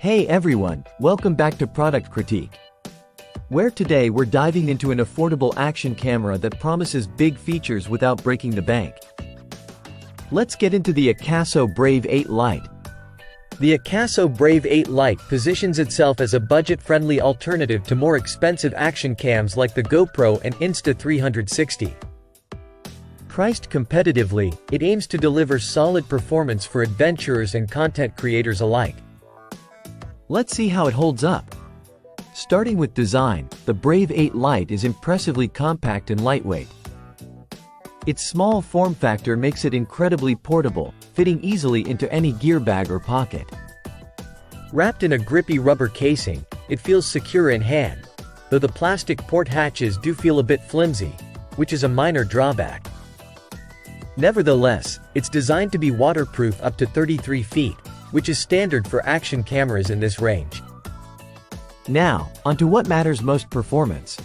Hey everyone, welcome back to Product Critique, where today we're diving into an affordable action camera that promises big features without breaking the bank. Let's get into the Akaso Brave 8 Lite. The Akaso Brave 8 Lite positions itself as a budget-friendly alternative to more expensive action cams like the GoPro and Insta360. Priced competitively, it aims to deliver solid performance for adventurers and content creators alike. Let's see how it holds up. Starting with design, the Brave 8 Lite is impressively compact and lightweight. Its small form factor makes it incredibly portable, fitting easily into any gear bag or pocket. Wrapped in a grippy rubber casing, it feels secure in hand, though the plastic port hatches do feel a bit flimsy, which is a minor drawback. Nevertheless, it's designed to be waterproof up to 33 feet, which is standard for action cameras in this range. Now, onto what matters most: performance.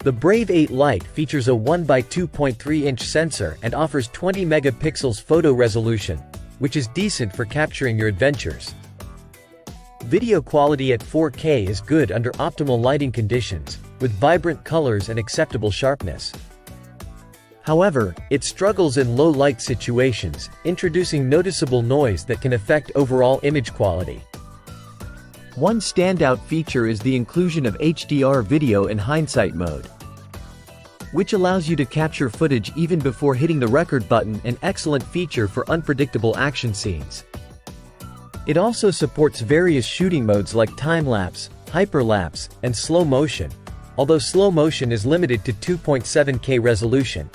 The Brave 8 Lite features a 1x2.3-inch sensor and offers 20 megapixels photo resolution, which is decent for capturing your adventures. Video quality at 4K is good under optimal lighting conditions, with vibrant colors and acceptable sharpness. However, it struggles in low light situations, introducing noticeable noise that can affect overall image quality. One standout feature is the inclusion of HDR video in hindsight mode, which allows you to capture footage even before hitting the record button, an excellent feature for unpredictable action scenes. It also supports various shooting modes like time-lapse, hyperlapse, and slow motion, although slow motion is limited to 2.7K resolution.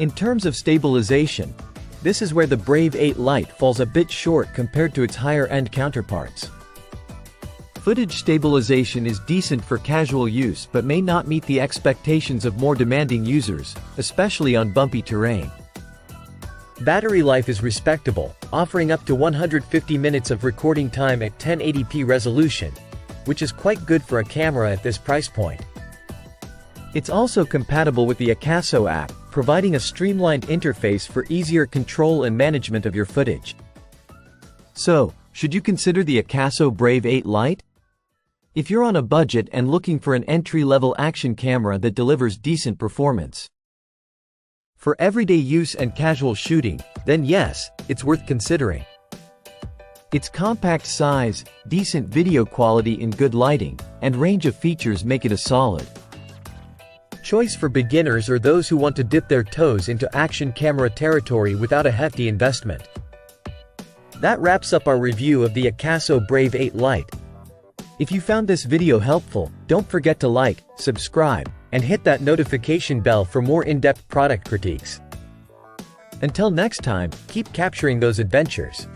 In terms of stabilization, this is where the Brave 8 Lite falls a bit short compared to its higher-end counterparts. Footage stabilization is decent for casual use but may not meet the expectations of more demanding users, especially on bumpy terrain. Battery life is respectable, offering up to 150 minutes of recording time at 1080p resolution, which is quite good for a camera at this price point. It's also compatible with the Akaso app, providing a streamlined interface for easier control and management of your footage. So, should you consider the Akaso Brave 8 Lite? If you're on a budget and looking for an entry-level action camera that delivers decent performance for everyday use and casual shooting, then yes, it's worth considering. Its compact size, decent video quality in good lighting, and range of features make it a solid choice for beginners or those who want to dip their toes into action camera territory without a hefty investment. That wraps up our review of the Akaso Brave 8 Lite. If you found this video helpful, don't forget to like, subscribe, and hit that notification bell for more in-depth product critiques. Until next time, keep capturing those adventures.